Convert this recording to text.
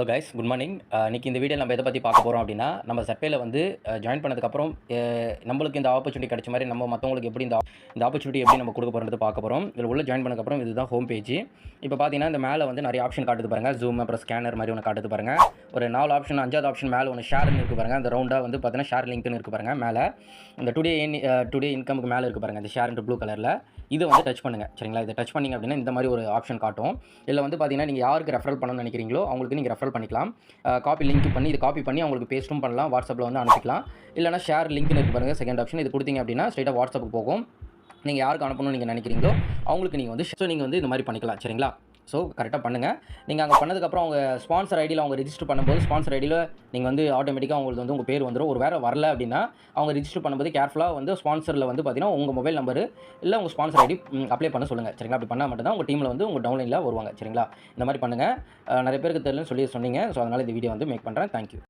Hello guys, good morning. இன்னைக்கு இந்த video நம்ம எதை பற்றி பார்க்க போகிறோம் அப்படின்னா, நம்ம சர்வேல வந்து ஜாயின் பண்ணதுக்கப்புறம் நம்மளுக்கு இந்த ஆப்பர்ச்சுனிட்டி கிடைச்ச மாதிரி நம்ம மற்றவங்களுக்கு எப்படி இந்த ஆப்பர்ச்சுனிட்டி எப்படி நம்ம கொடுக்க போகிறது பார்க்க போகிறோம். இதில் உள்ள ஜாயின் பண்ணதுக்கப்புறம் இதுதான் ஹோம் பேஜ். இப்போ பார்த்தீங்கன்னா இந்த மேலே வந்து நிறைய ஆப்ஷன் காட்டுது பாருங்கள். ஜூம் அப்புறம் ஸ்கேனர் மாதிரி ஒன்று காட்டுது பாருங்கள். ஒரு 4 ஆப்ஷன், 5வது ஆப்ஷன் மேலே ஒன்று ஷேர்னு இருக்குது பாருங்கள். அந்த ரவுண்டாக வந்து பார்த்தீங்கன்னா ஷேர் லிங்க்னு இருக்குது பாருங்கள். மேலே இந்த டுடே இன்கமுக்கு மேலே இருக்குது பாருங்கள். இந்த ஷேர்ன்ற ப்ளூ கலரில் இதை வந்து டச் பண்ணுங்கள். சரிங்களா? இதை டச் பண்ணிங்க அப்படின்னா இந்த மாதிரி ஒரு ஆப்ஷன் காட்டும். இதில் வந்து பார்த்தீங்கன்னா நீங்கள் யாருக்கு ரெஃபரல் பண்ணணும்னு நினைக்கிறீங்களோ அவங்களுக்கு நீங்கள் ரெஃபரல் பண்ணிக்கலாம். காப்பி லிங்க் பண்ணி இது காப்பி பண்ணி அவங்களுக்கு பேஸ்ட்டும் பண்ணலாம். வாட்ஸ்அப்பில் வந்து அனுப்பிக்கலாம். இல்லைனா ஷேர் லிங்க்னு இருக்கு பாருங்கள். செகண்ட் ஆப்ஷன் இது கொடுத்தீங்க அப்படின்னா ஸ்ட்ரைட்டாக வாட்ஸ்அப்புக்கு போகும். நீங்கள் யாருக்கு அனுப்பணும்னு நீங்கள் நினைக்கிறீங்களோ அவங்களுக்கு நீங்கள் வந்து இந்த மாதிரி பண்ணிக்கலாம். சரிங்களா? ஸோ கரெக்டாக பண்ணுங்கள். நீங்கள் அங்கே பண்ணதுக்கப்புறம் அவங்க ஸ்பான்சர் ஐடியில் அவங்க ரிஜிஸ்டர் பண்ணும்போது ஸ்பான்சர் ஐடியில் நீங்கள் வந்து ஆட்டோமேட்டிக்காக உங்களுக்கு வந்து உங்கள் பேர் வந்துடும். ஒரு வேறு வரல அப்படின்னா அவங்க ரிஜிஸ்டர் பண்ணும்போது கேர்ஃபுல்லாக வந்து ஸ்பான்சரில் வந்து பார்த்தீங்கன்னா உங்கள் மொபைல் நம்பரு இல்லை உங்கள் ஸ்பான்சர் ஐடி அப்ளை பண்ண சொல்லுங்கள். சரிங்களா? அப்படி பண்ணால் மட்டும்தான் உங்கள் டீமில் வந்து உங்கள் டவுன்லைனில் வருவாங்க. சரிங்களா? இந்த மாதிரி பண்ணுங்கள். நிறைய பேருக்கு தெரியலன்னு சொன்னீங்க. ஸோ அதனால் இந்த வீடியோ வந்து மேக் பண்ணுறேன். தேங்க்யூ.